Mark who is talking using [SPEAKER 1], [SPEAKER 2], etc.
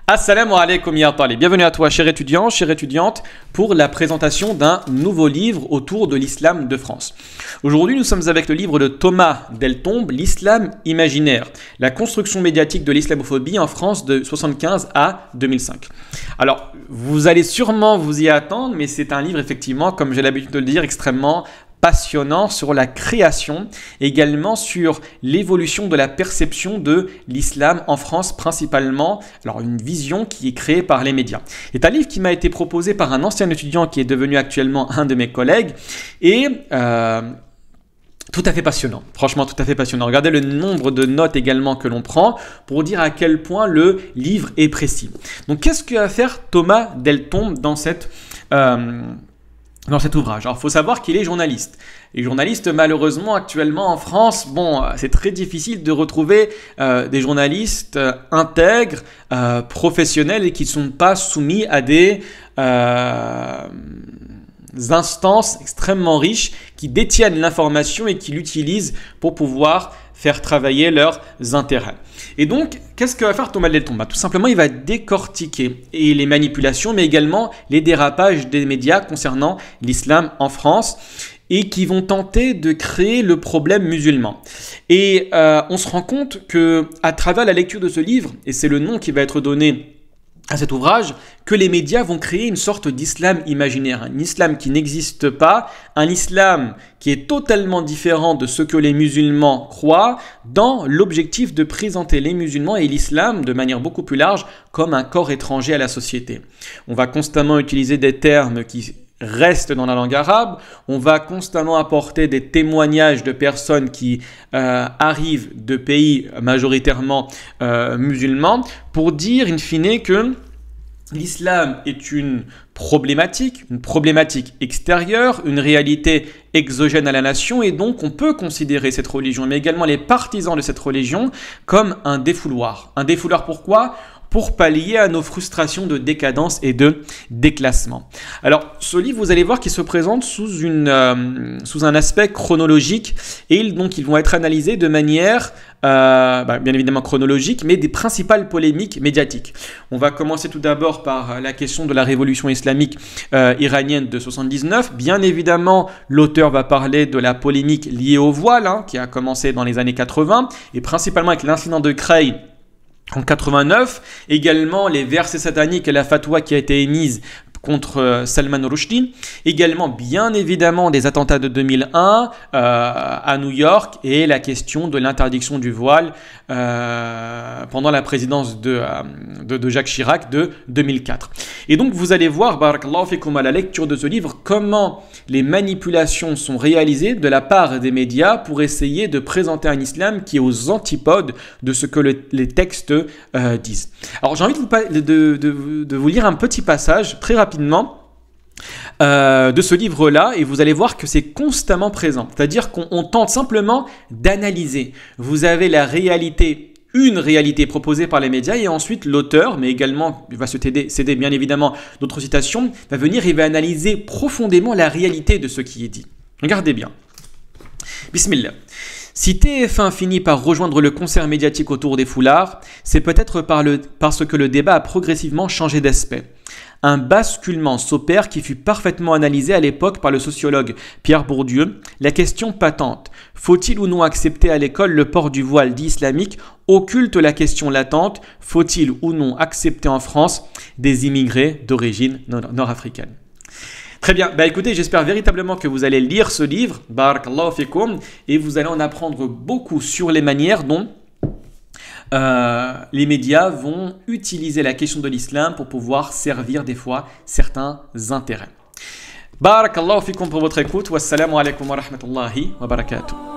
[SPEAKER 1] Assalamu alaikum ya talib. Bienvenue à toi, cher étudiant, chère étudiante, pour la présentation d'un nouveau livre autour de l'islam de France. Aujourd'hui, nous sommes avec le livre de Thomas Deltombe, L'islam imaginaire, la construction médiatique de l'islamophobie en France de 1975 à 2005. Alors, vous allez sûrement vous y attendre, mais c'est un livre effectivement, comme j'ai l'habitude de le dire, extrêmement passionnant sur la création, également sur l'évolution de la perception de l'islam en France principalement. Alors une vision qui est créée par les médias. C'est un livre qui m'a été proposé par un ancien étudiant qui est devenu actuellement un de mes collègues et tout à fait passionnant, franchement tout à fait passionnant. Regardez le nombre de notes également que l'on prend pour dire à quel point le livre est précis. Donc qu'est-ce que va faire Thomas Deltombe dans cet ouvrage? Alors, il faut savoir qu'il est journaliste. Les journalistes, malheureusement, actuellement en France, c'est très difficile de retrouver des journalistes intègres, professionnels et qui ne sont pas soumis à des instances extrêmement riches qui détiennent l'information et qui l'utilisent pour pouvoir faire travailler leurs intérêts. Et donc, qu'est-ce que va faire Thomas Deltombe? Tout simplement, il va décortiquer les manipulations, mais également les dérapages des médias concernant l'islam en France et qui vont tenter de créer le problème musulman. Et on se rend compte qu'à travers la lecture de ce livre, et c'est le nom qui va être donné à cet ouvrage, que les médias vont créer une sorte d'islam imaginaire, un islam qui n'existe pas, un islam qui est totalement différent de ce que les musulmans croient, dans l'objectif de présenter les musulmans et l'islam de manière beaucoup plus large comme un corps étranger à la société. On va constamment utiliser des termes qui restent dans la langue arabe, on va constamment apporter des témoignages de personnes qui arrivent de pays majoritairement musulmans pour dire in fine que l'islam est une problématique extérieure, une réalité exogène à la nation et donc on peut considérer cette religion, mais également les partisans de cette religion comme un défouloir. Un défouloir pourquoi ? Pour pallier à nos frustrations de décadence et de déclassement. Alors, ce livre, vous allez voir qu'il se présente sous un aspect chronologique et donc ils vont être analysés de manière bien évidemment chronologique, mais des principales polémiques médiatiques. On va commencer tout d'abord par la question de la révolution islamique iranienne de 79. Bien évidemment, l'auteur va parler de la polémique liée au voile, qui a commencé dans les années 80, et principalement avec l'incident de Creil en 89, également les versets sataniques et la fatwa qui a été émise contre Salman Rushdie, également bien évidemment des attentats de 2001 à New York et la question de l'interdiction du voile pendant la présidence de Jacques Chirac de 2004. Et donc vous allez voir, barakallahu fikoum, à la lecture de ce livre, comment les manipulations sont réalisées de la part des médias pour essayer de présenter un islam qui est aux antipodes de ce que les textes disent. Alors j'ai envie de vous lire un petit passage très rapidement de ce livre-là et vous allez voir que c'est constamment présent. C'est-à-dire qu'on tente simplement d'analyser. Vous avez la réalité, une réalité proposée par les médias et ensuite l'auteur, mais également il va se céder bien évidemment d'autres citations, va venir et va analyser profondément la réalité de ce qui est dit. Regardez bien. Bismillah. Si TF1 finit par rejoindre le concert médiatique autour des foulards, c'est peut-être parce que le débat a progressivement changé d'aspect. Un basculement s'opère qui fut parfaitement analysé à l'époque par le sociologue Pierre Bourdieu. La question patente, faut-il ou non accepter à l'école le port du voile dit islamique, occulte la question latente, faut-il ou non accepter en France des immigrés d'origine nord-africaine? Très bien, écoutez, j'espère véritablement que vous allez lire ce livre, barakallahu fikoum, et vous allez en apprendre beaucoup sur les manières dont les médias vont utiliser la question de l'islam pour pouvoir servir des fois certains intérêts. Barakallahu fikoum pour votre écoute. Wassalamu alaikum wa rahmatullahi wa barakatuh.